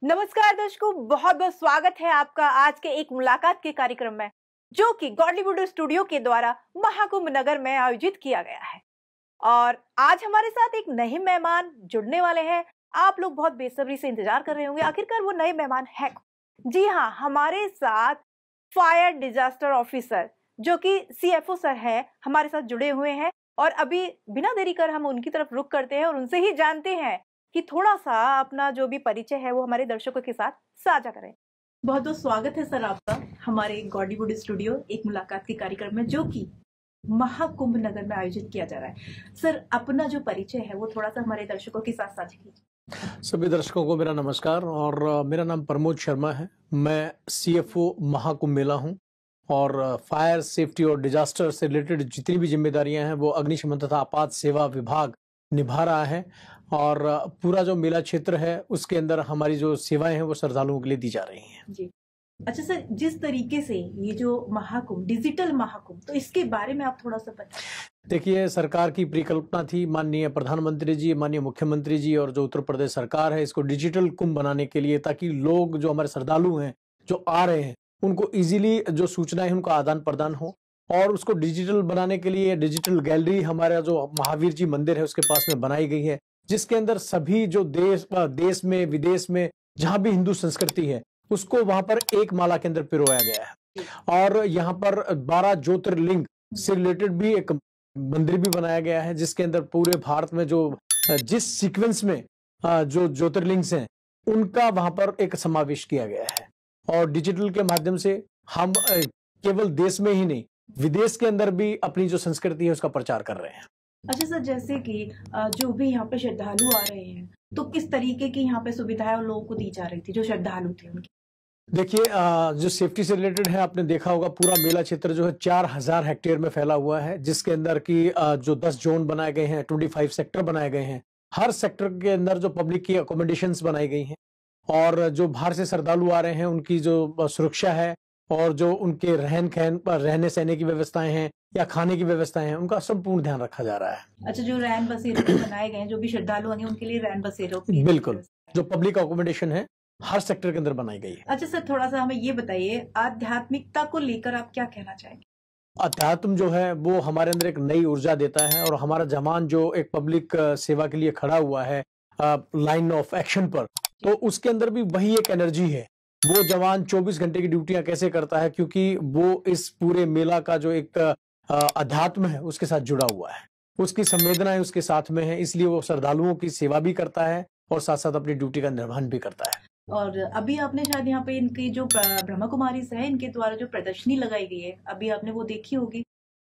नमस्कार दर्शकों, बहुत बहुत स्वागत है आपका आज के एक मुलाकात के कार्यक्रम में, जो कि गॉडलीवुड स्टूडियो के द्वारा महाकुंभ नगर में आयोजित किया गया है। और आज हमारे साथ एक नए मेहमान जुड़ने वाले हैं। आप लोग बहुत बेसब्री से इंतजार कर रहे होंगे, आखिरकार वो नए मेहमान है। जी हाँ, हमारे साथ फायर डिजास्टर ऑफिसर जो कि CFO सर है, हमारे साथ जुड़े हुए हैं। और अभी बिना देरी कर हम उनकी तरफ रुख करते हैं और उनसे ही जानते हैं कि थोड़ा सा अपना जो भी परिचय है वो हमारे दर्शकों के साथ साझा करें। बहुत बहुत स्वागत है सर आपका हमारे गॉडलीवुड स्टूडियो एक मुलाकात के कार्यक्रम में, जो कि महाकुंभ नगर में आयोजित किया जा रहा है। सर, अपना जो परिचय है वो थोड़ा सा हमारे दर्शकों के साथ साझा कीजिए। सभी दर्शकों को मेरा नमस्कार और मेरा नाम प्रमोद शर्मा है। मैं CFO महाकुंभ मेला हूं और फायर सेफ्टी और डिजास्टर से रिलेटेड जितनी भी जिम्मेदारियां हैं वो अग्निशमन तथा आपात सेवा विभाग निभा रहा है। और पूरा जो मेला क्षेत्र है उसके अंदर हमारी जो सेवाएं हैं वो श्रद्धालुओं के लिए दी जा रही हैं। जी अच्छा सर, जिस तरीके से ये जो महाकुंभ, डिजिटल महाकुंभ, तो इसके बारे में आप थोड़ा सा बताएं। देखिए, सरकार की परिकल्पना थी, माननीय प्रधानमंत्री जी, माननीय मुख्यमंत्री जी और जो उत्तर प्रदेश सरकार है, इसको डिजिटल कुंभ बनाने के लिए, ताकि लोग जो हमारे श्रद्धालु हैं जो आ रहे हैं उनको इजीली जो सूचनाएं उनका आदान प्रदान हो। और उसको डिजिटल बनाने के लिए डिजिटल गैलरी हमारा जो महावीर जी मंदिर है उसके पास में बनाई गई है, जिसके अंदर सभी जो देश में विदेश में जहां भी हिंदू संस्कृति है उसको वहां पर एक माला के अंदर पिरोया गया है। और यहाँ पर 12 ज्योतिर्लिंग से रिलेटेड भी एक मंदिर भी बनाया गया है, जिसके अंदर पूरे भारत में जो जिस सीक्वेंस में जो ज्योतिर्लिंग्स हैं उनका वहां पर एक समावेश किया गया है। और डिजिटल के माध्यम से हम केवल देश में ही नहीं विदेश के अंदर भी अपनी जो संस्कृति है उसका प्रचार कर रहे हैं। अच्छा सर, जैसे कि जो भी यहाँ पे श्रद्धालु आ रहे हैं तो किस तरीके की यहाँ पे सुविधाएं लोगों को दी जा रही थी जो श्रद्धालु थे उनकी? देखिए, जो सेफ्टी से रिलेटेड है, आपने देखा होगा पूरा मेला क्षेत्र जो है 4000 हेक्टेयर में फैला हुआ है, जिसके अंदर की जो 10 जोन बनाए गए हैं, 25 सेक्टर बनाए गए हैं। हर सेक्टर के अंदर जो पब्लिक की अकोमोडेशंस बनाई गई हैं और जो बाहर से श्रद्धालु आ रहे हैं उनकी जो सुरक्षा है और जो उनके रहने सहने की व्यवस्थाएं हैं या खाने की व्यवस्थाएं हैं, उनका संपूर्ण ध्यान रखा जा रहा है। अच्छा, जो रैन बसेरे बनाए गए हैं, जो भी श्रद्धालु आएंगे उनके लिए रैन बसेरों की बिल्कुल, जो पब्लिक अकोमोडेशन है हर सेक्टर के अंदर बनाई गई है। अच्छा सर, थोड़ा सा हमें ये बताइए, आध्यात्मिकता को लेकर आप क्या कहना चाहेंगे? अध्यात्म जो है वो हमारे अंदर एक नई ऊर्जा देता है और हमारा जवान जो एक पब्लिक सेवा के लिए खड़ा हुआ है लाइन ऑफ एक्शन पर, तो उसके अंदर भी वही एक एनर्जी है। वो जवान 24 घंटे की ड्यूटियां कैसे करता है, क्योंकि वो इस पूरे मेला का जो एक अध्यात्म है उसके साथ जुड़ा हुआ है, उसकी संवेदनाएं उसके साथ में है, इसलिए वो श्रद्धालुओं की सेवा भी करता है और साथ साथ अपनी ड्यूटी का निर्वहन भी करता है। और अभी आपने शायद यहाँ पे इनकी जो ब्रह्मा कुमारी है, इनके द्वारा जो प्रदर्शनी लगाई गई है, अभी आपने वो देखी होगी।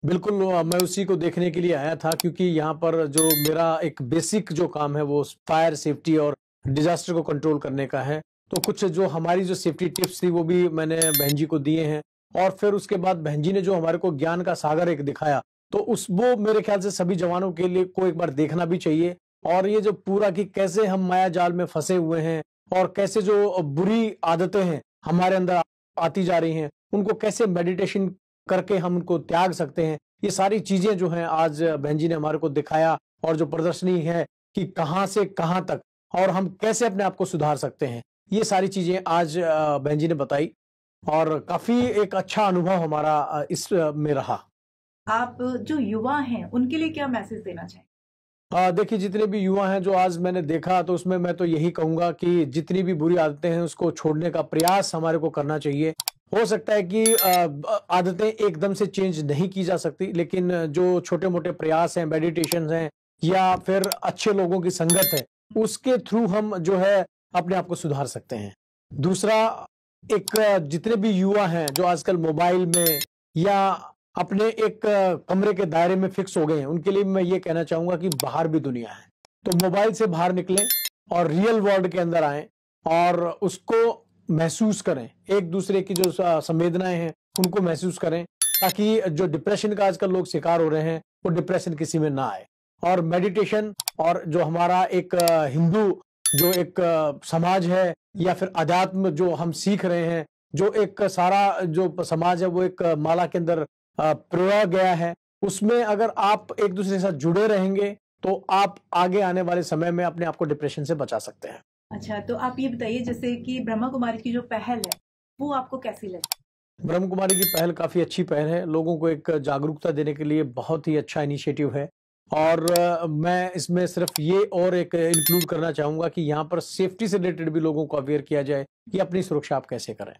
बिल्कुल, मैं उसी को देखने के लिए आया था, क्योंकि यहाँ पर जो मेरा एक बेसिक जो काम है वो फायर सेफ्टी और डिजास्टर को कंट्रोल करने का है। तो कुछ जो हमारी जो सेफ्टी टिप्स थी वो भी मैंने बहन जी को दिए हैं और फिर उसके बाद बहन जी ने जो हमारे को ज्ञान का सागर एक दिखाया, तो वो मेरे ख्याल से सभी जवानों के लिए को एक बार देखना भी चाहिए। और ये जो पूरा कि कैसे हम माया जाल में फंसे हुए हैं और कैसे जो बुरी आदतें हैं हमारे अंदर आती जा रही हैं, उनको कैसे मेडिटेशन करके हम उनको त्याग सकते हैं, ये सारी चीजें जो हैं आज बहन जी ने हमारे को दिखाया। और जो प्रदर्शनी है कि कहां से कहां तक और हम कैसे अपने आप को सुधार सकते हैं, ये सारी चीजें आज बहन जी ने बताई और काफी एक अच्छा अनुभव हमारा इस में रहा। आप जो युवा हैं उनके लिए क्या मैसेज देना चाहेंगे? देखिए, जितने भी युवा हैं जो आज मैंने देखा, तो उसमें मैं तो यही कहूंगा कि जितनी भी बुरी आदतें हैं उसको छोड़ने का प्रयास हमारे को करना चाहिए। हो सकता है कि आदतें एकदम से चेंज नहीं की जा सकती, लेकिन जो छोटे मोटे प्रयास हैं, मेडिटेशन हैं या फिर अच्छे लोगों की संगत है, उसके थ्रू हम जो है अपने आप को सुधार सकते हैं। दूसरा, एक जितने भी युवा हैं जो आजकल मोबाइल में या अपने एक कमरे के दायरे में फिक्स हो गए हैं, उनके लिए मैं ये कहना चाहूंगा कि बाहर भी दुनिया है, तो मोबाइल से बाहर निकलें और रियल वर्ल्ड के अंदर आएं और उसको महसूस करें, एक दूसरे की जो संवेदनाएं हैं उनको महसूस करें, ताकि जो डिप्रेशन का आजकल लोग शिकार हो रहे हैं वो डिप्रेशन किसी में ना आए। और मेडिटेशन और जो हमारा एक हिंदू जो एक समाज है या फिर अध्यात्म जो हम सीख रहे हैं, जो एक सारा जो समाज है वो एक माला के अंदर पिरोया गया है, उसमें अगर आप एक दूसरे के साथ जुड़े रहेंगे तो आप आगे आने वाले समय में अपने आप को डिप्रेशन से बचा सकते हैं। अच्छा, तो आप ये बताइए जैसे कि ब्रह्मा कुमारी की जो पहल है वो आपको कैसी लगी? ब्रह्म कुमारी की पहल काफी अच्छी पहल है, लोगों को एक जागरूकता देने के लिए बहुत ही अच्छा इनिशिएटिव है। और मैं इसमें सिर्फ ये और एक इंक्लूड करना चाहूंगा कि यहाँ पर सेफ्टी से रिलेटेड भी लोगों को अवेयर किया जाए कि अपनी सुरक्षा आप कैसे करें।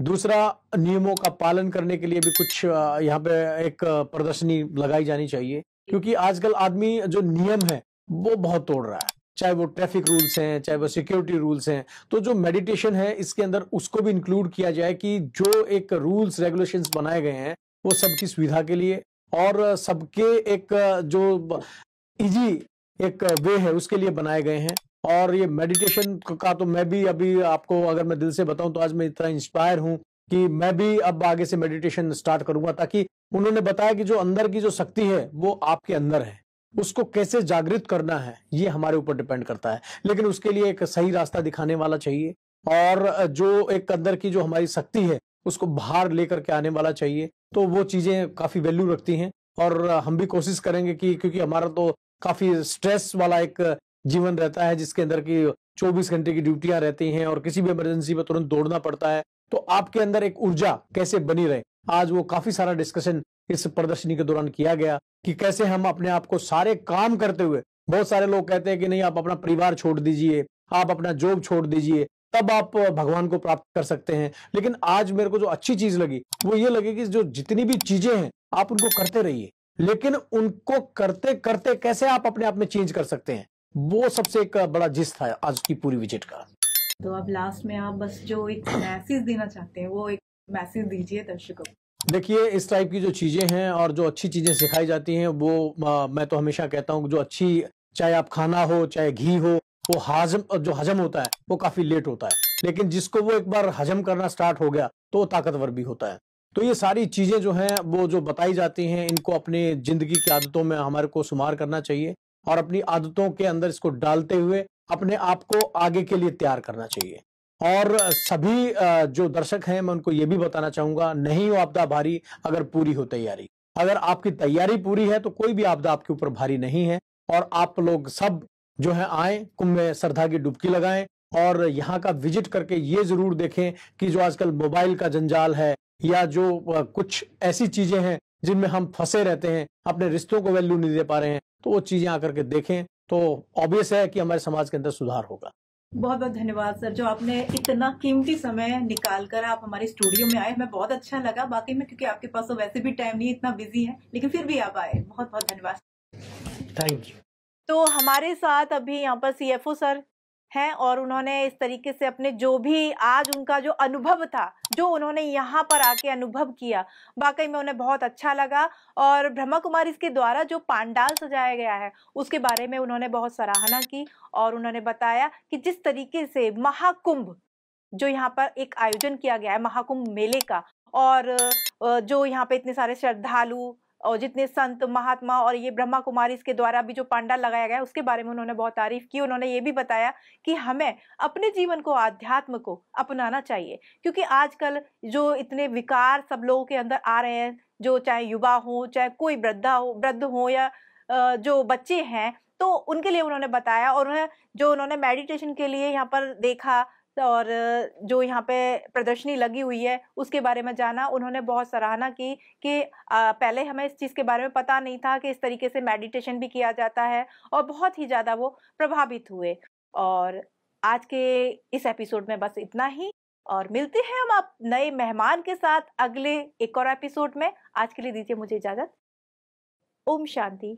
दूसरा, नियमों का पालन करने के लिए भी कुछ यहाँ पे एक प्रदर्शनी लगाई जानी चाहिए, क्योंकि आजकल आदमी जो नियम है वो बहुत तोड़ रहा है, चाहे वो ट्रैफिक रूल्स हैं, चाहे वो सिक्योरिटी रूल्स हैं। तो जो मेडिटेशन है इसके अंदर उसको भी इंक्लूड किया जाए कि जो एक रूल्स रेगुलेशंस बनाए गए हैं वो सबकी सुविधा के लिए और सबके एक जो इजी एक वे है उसके लिए बनाए गए हैं। और ये मेडिटेशन का तो मैं भी अभी आपको अगर मैं दिल से बताऊं तो आज मैं इतना इंस्पायर हूं कि मैं भी अब आगे से मेडिटेशन स्टार्ट करूंगा, ताकि उन्होंने बताया कि जो अंदर की जो शक्ति है वो आपके अंदर है, उसको कैसे जागृत करना है ये हमारे ऊपर डिपेंड करता है। लेकिन उसके लिए एक सही रास्ता दिखाने वाला चाहिए और जो एक अंदर की जो हमारी शक्ति है उसको बाहर लेकर के आने वाला चाहिए। तो वो चीजें काफी वैल्यू रखती हैं और हम भी कोशिश करेंगे कि, क्योंकि हमारा तो काफी स्ट्रेस वाला एक जीवन रहता है जिसके अंदर की 24 घंटे की ड्यूटियां रहती हैं और किसी भी इमरजेंसी में तुरंत दौड़ना पड़ता है, तो आपके अंदर एक ऊर्जा कैसे बनी रहे। आज वो काफी सारा डिस्कशन इस प्रदर्शनी के दौरान किया गया कि कैसे हम अपने आप को सारे काम करते हुए, बहुत सारे लोग कहते हैं कि नहीं आप अपना परिवार छोड़ दीजिए, आप अपना जॉब छोड़ दीजिए, तब आप भगवान को प्राप्त कर सकते हैं। लेकिन आज मेरे को जो अच्छी चीज लगी वो ये लगी कि जो जितनी भी चीजें हैं आप उनको करते रहिए, लेकिन उनको करते करते कैसे आप अपने आप में चेंज कर सकते हैं, वो सबसे एक बड़ा जिस था आज की पूरी विजिट का। तो अब लास्ट में आप बस जो एक मैसेज देना चाहते हैं वो एक मैसेज दीजिए दर्शकों को। देखिए, इस टाइप की जो चीजें हैं और जो अच्छी चीजें सिखाई जाती हैं वो मैं तो हमेशा कहता हूँ जो अच्छी, चाहे आप खाना हो चाहे घी हो, वो जो हजम होता है वो काफी लेट होता है, लेकिन जिसको वो एक बार हजम करना स्टार्ट हो गया तो वो ताकतवर भी होता है। तो ये सारी चीजें जो हैं वो जो बताई जाती हैं इनको अपनी जिंदगी की आदतों में हमारे को शुमार करना चाहिए और अपनी आदतों के अंदर इसको डालते हुए अपने आप को आगे के लिए तैयार करना चाहिए। और सभी जो दर्शक हैं मैं उनको ये भी बताना चाहूंगा, नहीं हो आपदा भारी अगर पूरी हो तैयारी। अगर आपकी तैयारी पूरी है तो कोई भी आपदा आपके ऊपर भारी नहीं है। और आप लोग सब जो है आए, कुंभ में श्रद्धा की डुबकी लगाएं और यहाँ का विजिट करके ये जरूर देखें कि जो आजकल मोबाइल का जंजाल है या जो कुछ ऐसी चीजें हैं जिनमें हम फंसे रहते हैं, अपने रिश्तों को वैल्यू नहीं दे पा रहे हैं, तो वो चीजें आकर के देखें तो ऑब्वियस है कि हमारे समाज के अंदर सुधार होगा। बहुत बहुत धन्यवाद सर, जो आपने इतना कीमती समय निकाल कर आप हमारे स्टूडियो में आए, मैं बहुत अच्छा लगा बाकी में, क्योंकि आपके पास तो वैसे भी टाइम नहीं, इतना बिजी है, लेकिन फिर भी आप आए, बहुत बहुत धन्यवाद। Thank you. तो हमारे साथ अभी यहाँ पर सीएफओ सर हैं और उन्होंने इस तरीके से अपने जो भी आज उनका जो अनुभव था, जो उन्होंने यहाँ पर आके अनुभव किया, वाकई में उन्हें बहुत अच्छा लगा। और ब्रह्मा कुमारी के द्वारा जो पंडाल सजाया गया है उसके बारे में उन्होंने बहुत सराहना की और उन्होंने बताया कि जिस तरीके से महाकुंभ जो यहाँ पर एक आयोजन किया गया है महाकुंभ मेले का, और जो यहाँ पे इतने सारे श्रद्धालु और जितने संत महात्मा और ये ब्रह्मा कुमारी के द्वारा भी जो पंडाल लगाया गया है उसके बारे में उन्होंने बहुत तारीफ की। उन्होंने ये भी बताया कि हमें अपने जीवन को, आध्यात्म को अपनाना चाहिए, क्योंकि आजकल जो इतने विकार सब लोगों के अंदर आ रहे हैं, जो चाहे युवा हो चाहे कोई वृद्ध हो या जो बच्चे हैं, तो उनके लिए उन्होंने बताया। और जो उन्होंने मेडिटेशन के लिए यहाँ पर देखा और जो यहाँ पे प्रदर्शनी लगी हुई है उसके बारे में जाना, उन्होंने बहुत सराहना की कि पहले हमें इस चीज़ के बारे में पता नहीं था कि इस तरीके से मेडिटेशन भी किया जाता है, और बहुत ही ज़्यादा वो प्रभावित हुए। और आज के इस एपिसोड में बस इतना ही, और मिलते हैं हम आप नए मेहमान के साथ अगले एक और एपिसोड में। आज के लिए दीजिए मुझे इजाज़त। ओम शांति।